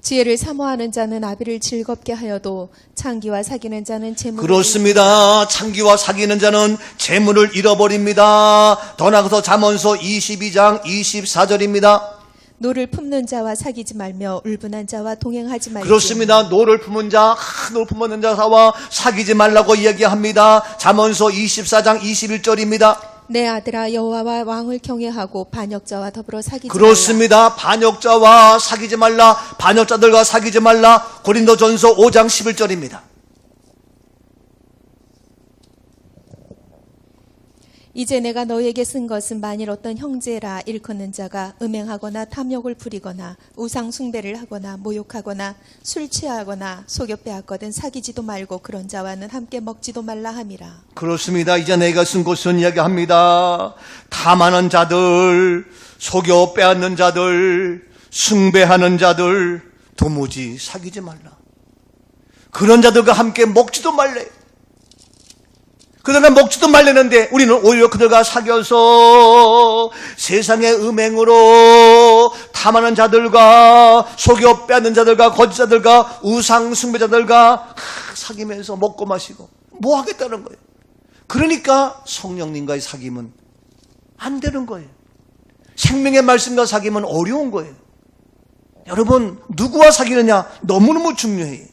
지혜를 사모하는 자는 아비를 즐겁게 하여도 창기와 사귀는 자는 재물을 그렇습니다. 창기와 사귀는 자는 재물을 잃어버립니다. 더 나아가서 잠언서 22장 24절입니다. 노를 품는 자와 사귀지 말며 울분한 자와 동행하지 말지. 그렇습니다. 노를 품은 자, 노를 품는 자와 사귀지 말라고 이야기합니다. 잠언서 24장 21절입니다. 내 아들아 여호와와 왕을 경외하고 반역자와 더불어 사귀지 그렇습니다. 말라. 반역자와 사귀지 말라. 반역자들과 사귀지 말라. 고린도전서 5장 11절입니다. 이제 내가 너에게 쓴 것은 만일 어떤 형제라 일컫는 자가 음행하거나 탐욕을 부리거나 우상 숭배를 하거나 모욕하거나 술 취하거나 속여 빼앗거든 사귀지도 말고 그런 자와는 함께 먹지도 말라 함이라. 그렇습니다. 이제 내가 쓴 것은 이야기합니다. 탐하는 자들, 속여 빼앗는 자들, 숭배하는 자들 도무지 사귀지 말라. 그런 자들과 함께 먹지도 말래. 그들과 먹지도 말라는데 우리는 오히려 그들과 사귀어서 세상의 음행으로 탐하는 자들과 속여 빼앗는 자들과 거짓자들과 우상 숭배자들과 사귀면서 먹고 마시고 뭐 하겠다는 거예요. 그러니까 성령님과의 사귐은 안 되는 거예요. 생명의 말씀과 사귐은 어려운 거예요. 여러분 누구와 사귀느냐 너무너무 중요해요.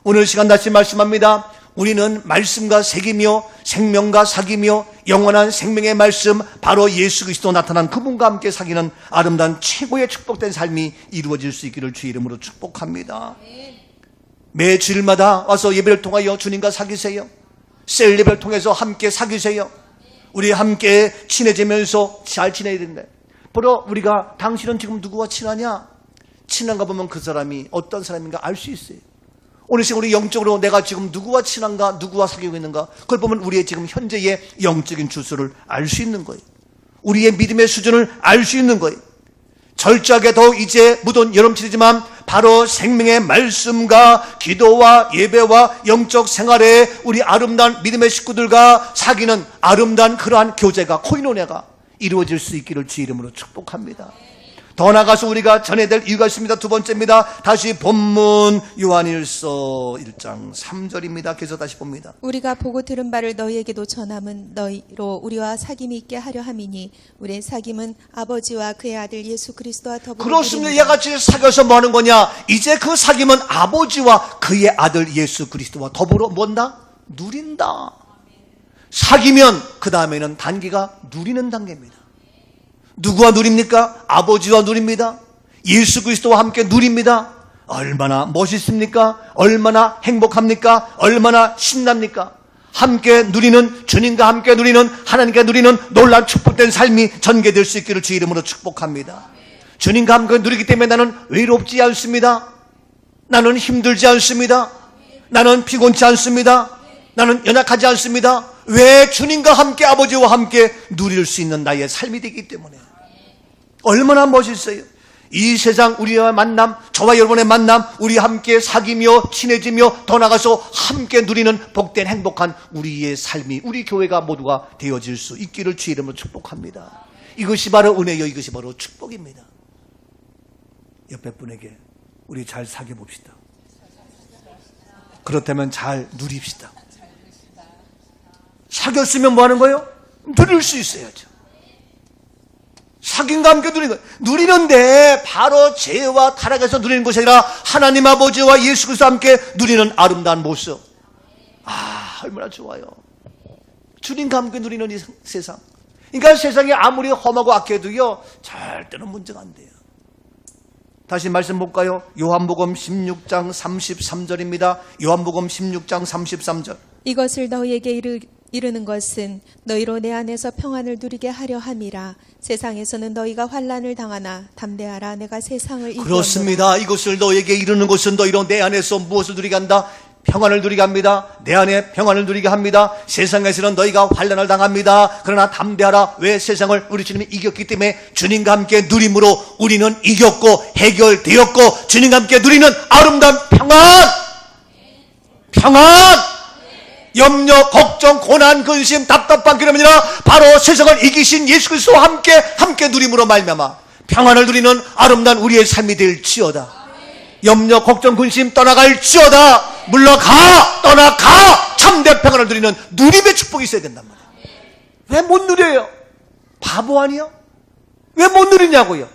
오늘 시간 다시 말씀합니다. 우리는 말씀과 새기며 생명과 사귀며 영원한 생명의 말씀 바로 예수 그리스도 나타난 그분과 함께 사귀는 아름다운 최고의 축복된 삶이 이루어질 수 있기를 주의 이름으로 축복합니다. 매 주일마다 와서 예배를 통하여 주님과 사귀세요. 셀 예배를 통해서 함께 사귀세요. 우리 함께 친해지면서 잘 지내야 된다. 바로 우리가 당신은 지금 누구와 친하냐? 친한가 보면 그 사람이 어떤 사람인가 알 수 있어요. 오늘 시간 우리 영적으로 내가 지금 누구와 친한가, 누구와 사귀고 있는가, 그걸 보면 우리의 지금 현재의 영적인 주소를 알 수 있는 거예요. 우리의 믿음의 수준을 알 수 있는 거예요. 철저하게 더욱 이제 묻은 여름철이지만 바로 생명의 말씀과 기도와 예배와 영적 생활에 우리 아름다운 믿음의 식구들과 사귀는 아름다운 그러한 교제가, 코이노냐가 이루어질 수 있기를 주의 이름으로 축복합니다. 더 나아가서 우리가 전해야 될 이유가 있습니다. 두 번째입니다. 다시 본문 요한일서 1장 3절입니다. 계속 다시 봅니다. 우리가 보고 들은 바를 너희에게도 전함은 너희로 우리와 사귐이 있게 하려 함이니 우리의 사귐은 아버지와 그의 아들 예수 그리스도와 더불어 그렇습니다. 누린다. 얘같이 사귀어서 뭐 하는 거냐? 이제 그 사귐은 아버지와 그의 아들 예수 그리스도와 더불어 뭔다? 누린다. 사귀면 그 다음에는 단계가 누리는 단계입니다. 누구와 누립니까? 아버지와 누립니다. 예수 그리스도와 함께 누립니다. 얼마나 멋있습니까? 얼마나 행복합니까? 얼마나 신납니까? 함께 누리는, 주님과 함께 누리는, 하나님께 누리는 놀라운 축복된 삶이 전개될 수 있기를 주 이름으로 축복합니다. 주님과 함께 누리기 때문에 나는 외롭지 않습니다. 나는 힘들지 않습니다. 나는 피곤치 않습니다. 나는 연약하지 않습니다. 왜? 주님과 함께, 아버지와 함께 누릴 수 있는 나의 삶이 되기 때문에. 얼마나 멋있어요. 이 세상 우리와 만남, 저와 여러분의 만남, 우리 함께 사귀며 친해지며 더 나가서 함께 누리는 복된 행복한 우리의 삶이, 우리 교회가 모두가 되어질 수 있기를 주 이름으로 축복합니다. 이것이 바로 은혜요, 이것이 바로 축복입니다. 옆에 분에게 우리 잘 사귀어 봅시다. 그렇다면 잘 누립시다. 사귀었으면 뭐 하는 거예요? 누릴 수 있어야죠. 사귄과 함께 누리는 거예요. 누리는데 바로 죄와 타락에서 누리는 것이 아니라 하나님 아버지와 예수 그리스도와 함께 누리는 아름다운 모습. 얼마나 좋아요. 주님과 함께 누리는 이 세상. 그러니까 세상이 아무리 험하고 악해도요, 절대로 문제가 안 돼요. 다시 말씀 볼까요? 요한복음 16장 33절입니다. 요한복음 16장 33절. 이것을 너희에게 이르는 것은 너희로 내 안에서 평안을 누리게 하려 함이라. 세상에서는 너희가 환난을 당하나 담대하라. 내가 세상을 이겼노라. 그렇습니다. 이것을 너희에게 이르는 것은 너희로 내 안에서 무엇을 누리게 한다? 평안을 누리게 합니다. 내 안에 평안을 누리게 합니다. 세상에서는 너희가 환난을 당합니다. 그러나 담대하라. 왜? 세상을 우리 주님이 이겼기 때문에 주님과 함께 누림으로 우리는 이겼고 해결되었고 주님과 함께 누리는 아름다운 평안! 염려, 걱정, 고난, 근심, 답답한 그러면 아니라 바로 세상을 이기신 예수 그리스도와 함께 누림으로 말미암아 평안을 누리는 아름다운 우리의 삶이 될지어다. 염려, 걱정, 근심 떠나갈지어다. 물러가, 떠나가. 참된 평안을 누리는 누림의 축복이 있어야 된단 말이에요. 왜 못 누려요? 바보 아니요? 왜 못 누리냐고요?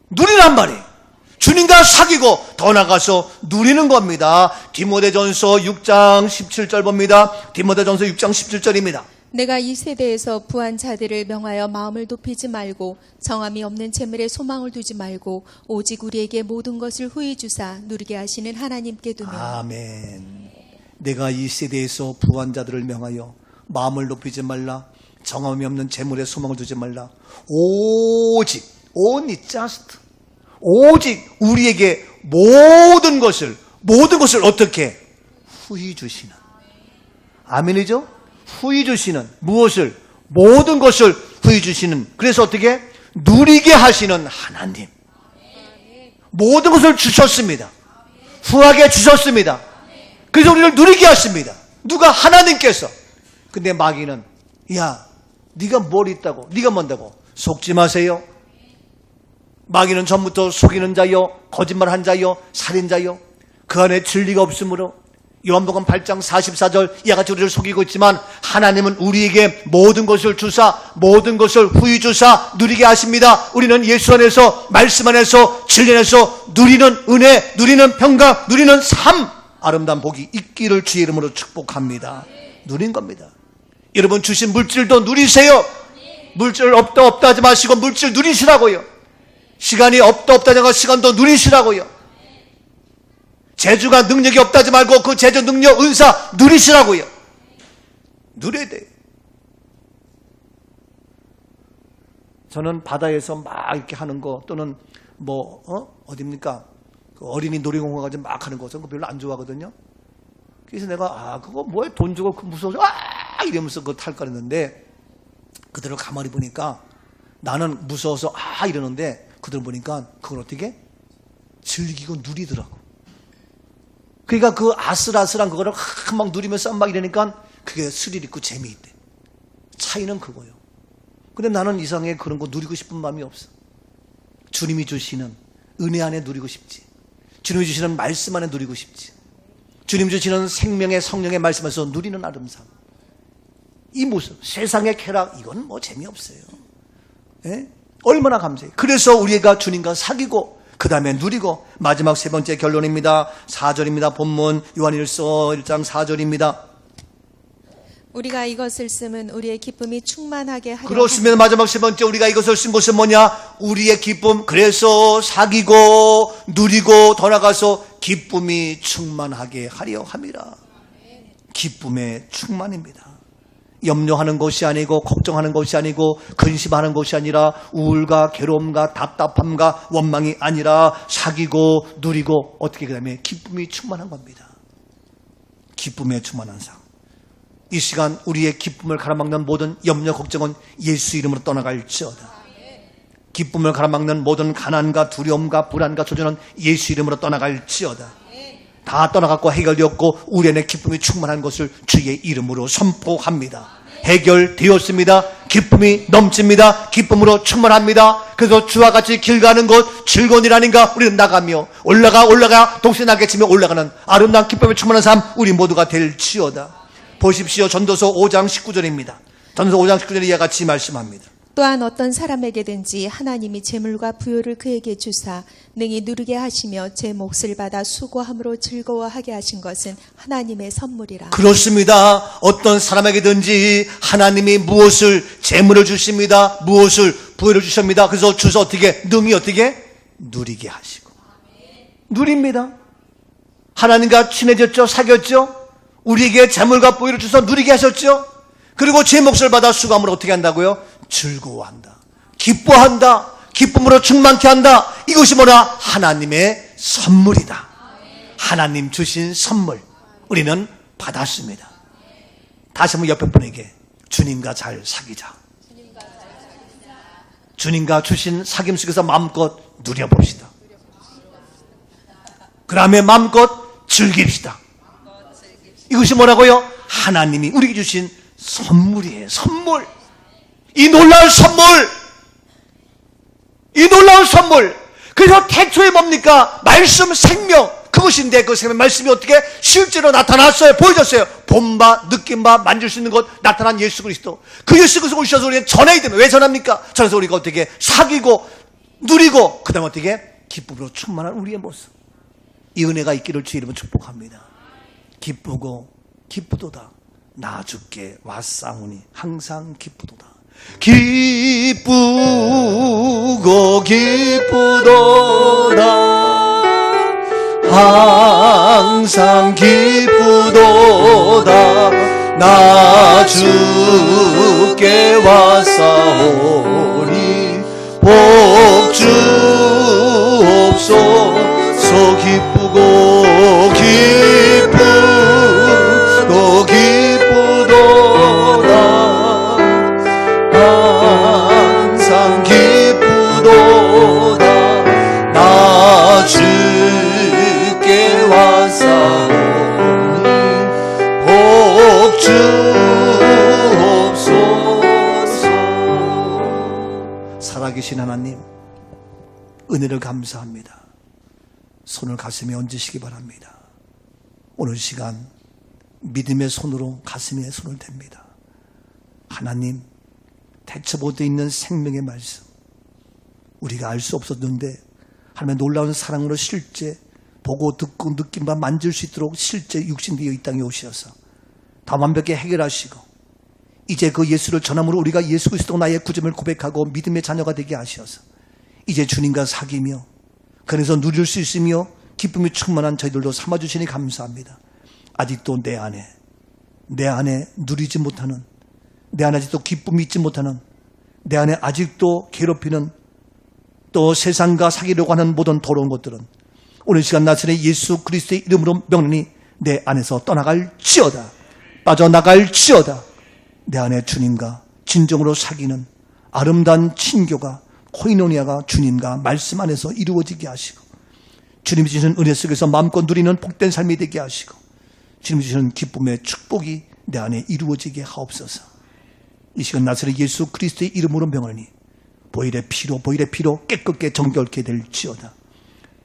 누리란 말이에요. 주님과 사귀고 더 나가서 누리는 겁니다. 디모데전서 6장 17절 봅니다. 디모데전서 6장 17절입니다. 내가 이 세대에서 부한 자들을 명하여 마음을 높이지 말고 정함이 없는 재물에 소망을 두지 말고 오직 우리에게 모든 것을 후히 주사 누리게 하시는 하나님께 두며. 아멘. 내가 이 세대에서 부한 자들을 명하여 마음을 높이지 말라. 정함이 없는 재물에 소망을 두지 말라. 오직 only just 오직 우리에게 모든 것을 어떻게 후히 주시는. 아멘이죠? 후히 주시는 무엇을? 모든 것을 후히 주시는. 그래서 어떻게? 누리게 하시는 하나님. 모든 것을 주셨습니다. 후하게 주셨습니다. 그래서 우리를 누리게 하십니다. 누가? 하나님께서. 근데 마귀는 야, 네가 뭘 있다고? 네가 뭔다고? 속지 마세요. 마귀는 전부터 속이는 자요, 거짓말한 자요, 살인자요, 그 안에 진리가 없으므로 요한복음 8장 44절 이와 같이 우리를 속이고 있지만 하나님은 우리에게 모든 것을 주사 모든 것을 후히 주사 누리게 하십니다. 우리는 예수 안에서 말씀 안에서 진리 안에서 누리는 은혜, 누리는 평강, 누리는 삶, 아름다운 복이 있기를 주의 이름으로 축복합니다. 누린 겁니다. 여러분 주신 물질도 누리세요. 물질 없다 하지 마시고 물질 누리시라고요. 시간이 없다 하지 시간도 누리시라고요. 재주가 능력이 없다 하지 말고 그 재주, 능력, 은사 누리시라고요. 누려야 돼요. 저는 바다에서 막 이렇게 하는 거 또는 어딥니까? 그 어린이 놀이공원 가서 막 하는 거 저는 별로 안 좋아하거든요. 그래서 내가 그거 뭐야 돈 주고 무서워서 이러면서 그거 탈까 했는데 그들을 가만히 보니까 나는 무서워서 이러는데 그들 보니까 그걸 어떻게 즐기고 누리더라고. 그러니까 그 아슬아슬한 그거를 막 누리면서 막 이러니까 그게 스릴 있고 재미있대. 차이는 그거예요. 근데 나는 이상하게 그런 거 누리고 싶은 마음이 없어. 주님이 주시는 은혜 안에 누리고 싶지. 주님이 주시는 말씀 안에 누리고 싶지. 주님 주시는 생명의 성령의 말씀에서 누리는 아름다움. 이 모습, 세상의 쾌락, 이건 뭐 재미없어요. 예? 얼마나 감사해요. 그래서 우리가 주님과 사귀고 그 다음에 누리고 마지막 세 번째 결론입니다. 4절입니다. 본문 요한일서 1장 4절입니다. 우리가 이것을 쓰면 우리의 기쁨이 충만하게 하려 그렇습니다. 마지막 세 번째, 우리가 이것을 쓴 것은 뭐냐? 우리의 기쁨. 그래서 사귀고 누리고 더 나가서 기쁨이 충만하게 하려 함이라. 기쁨의 충만입니다. 염려하는 것이 아니고 걱정하는 것이 아니고 근심하는 것이 아니라 우울과 괴로움과 답답함과 원망이 아니라 사귀고 누리고 어떻게 그 다음에 기쁨이 충만한 겁니다. 기쁨에 충만한 삶. 이 시간 우리의 기쁨을 가로막는 모든 염려 걱정은 예수 이름으로 떠나갈지어다. 기쁨을 가로막는 모든 가난과 두려움과 불안과 조전은 예수 이름으로 떠나갈지어다. 다 떠나갔고 해결되었고 우리 안에 기쁨이 충만한 것을 주의 이름으로 선포합니다. 해결되었습니다. 기쁨이 넘칩니다. 기쁨으로 충만합니다. 그래서 주와 같이 길 가는 것 즐거운 일 아닌가? 우리는 나가며 올라가 동시에 날개치며 올라가는 아름다운 기쁨에 충만한 삶 우리 모두가 될지어다. 보십시오. 전도서 5장 19절입니다. 전도서 5장 19절에 이와 같이 말씀합니다. 또한 어떤 사람에게든지 하나님이 재물과 부요를 그에게 주사 능히 누리게 하시며 제 몫을 받아 수고함으로 즐거워하게 하신 것은 하나님의 선물이라. 그렇습니다. 어떤 사람에게든지 하나님이 무엇을 재물을 주십니다. 무엇을 부여를 주십니다. 그래서 주서 어떻게 능히 어떻게 누리게 하시고 누립니다. 하나님과 친해졌죠. 사귀었죠. 우리에게 재물과 부여를 주셔서 누리게 하셨죠. 그리고 제 몫을 받아 수고함으로 어떻게 한다고요? 즐거워한다. 기뻐한다. 기쁨으로 충만케 한다. 이것이 뭐라? 하나님의 선물이다. 하나님 주신 선물 우리는 받았습니다. 다시 한번 옆에 분에게 주님과 잘 사귀자. 주님과 주신 사귐 속에서 마음껏 누려봅시다. 그 다음에 마음껏 즐깁시다. 이것이 뭐라고요? 하나님이 우리에게 주신 선물이에요. 선물. 이 놀라운 선물. 이 놀라운 선물. 그래서 태초에 뭡니까? 말씀 생명. 그것인데 그 생명 말씀이 어떻게 실제로 나타났어요. 보여줬어요. 본바 느낌바 만질 수 있는 것 나타난 예수 그리스도. 그 예수 그리스도 오셔서 우리는 전해야 됩니다. 왜 전합니까? 전해서 우리가 어떻게 사귀고 누리고 그 다음에 어떻게 기쁨으로 충만한 우리의 모습. 이 은혜가 있기를 주의 이름으로 축복합니다. 기쁘고 기쁘도다. 나 주께 왔사오니 항상 기쁘도다. 기쁘고 기쁘도다. 항상 기쁘도다. 나 주께 왔사오니 복 주옵소서. 기쁘고 기쁘도다. 항상 기쁘도다. 나 주께 왔사오니 복 주옵소서. 살아계신 하나님 은혜를 감사합니다. 손을 가슴에 얹으시기 바랍니다. 오늘 시간 믿음의 손으로 가슴에 손을 댑니다. 하나님, 대처 못돼 있는 생명의 말씀 우리가 알 수 없었는데 하나님의 놀라운 사랑으로 실제 보고 듣고 느낀 바 만질 수 있도록 실제 육신되어 이 땅에 오셔서 다 완벽히 해결하시고 이제 그 예수를 전함으로 우리가 예수 그리스도 나의 구점을 고백하고 믿음의 자녀가 되게 하셔서 이제 주님과 사귀며 그래서 누릴 수 있으며 기쁨이 충만한 저희들도 삼아주시니 감사합니다. 아직도 내 안에 누리지 못하는, 내 안에 아직도 기쁨이 있지 못하는, 내 안에 아직도 괴롭히는, 또 세상과 사귀려고 하는 모든 더러운 것들은 오늘 시간 나사렛 예수 그리스도의 이름으로 명령이 내 안에서 떠나갈지어다. 빠져나갈지어다. 내 안에 주님과 진정으로 사귀는 아름다운 친교가 코이노니아가 주님과 말씀 안에서 이루어지게 하시고 주님이 주시는 은혜 속에서 마음껏 누리는 복된 삶이 되게 하시고 주님이 주시는 기쁨의 축복이 내 안에 이루어지게 하옵소서. 이 시간 나사렛 예수 그리스도의 이름으로 명하니 보혈의 피로 깨끗게 정결케 될지어다.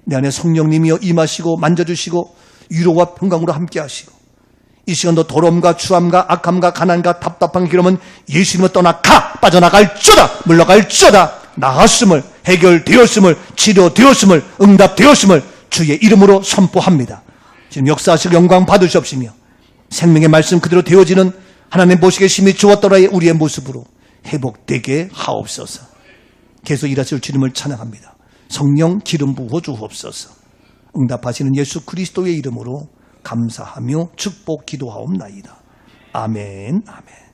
내 안에 성령님이여 임하시고 만져주시고 위로와 평강으로 함께 하시고 이 시간도 더러움과 추함과 악함과 가난과 답답한 기름은 예수님을 떠나가 빠져나갈지어다. 물러갈지어다. 나았음을, 해결되었음을, 치료되었음을, 응답되었음을 주의 이름으로 선포합니다. 지금 역사하실 영광 받으시옵시며 생명의 말씀 그대로 되어지는 하나님 보시기에 심히 좋았더라의 우리의 모습으로 회복되게 하옵소서. 계속 일하실 주님을 찬양합니다. 성령 기름 부어 주옵소서. 응답하시는 예수 그리스도의 이름으로 감사하며 축복 기도하옵나이다. 아멘, 아멘.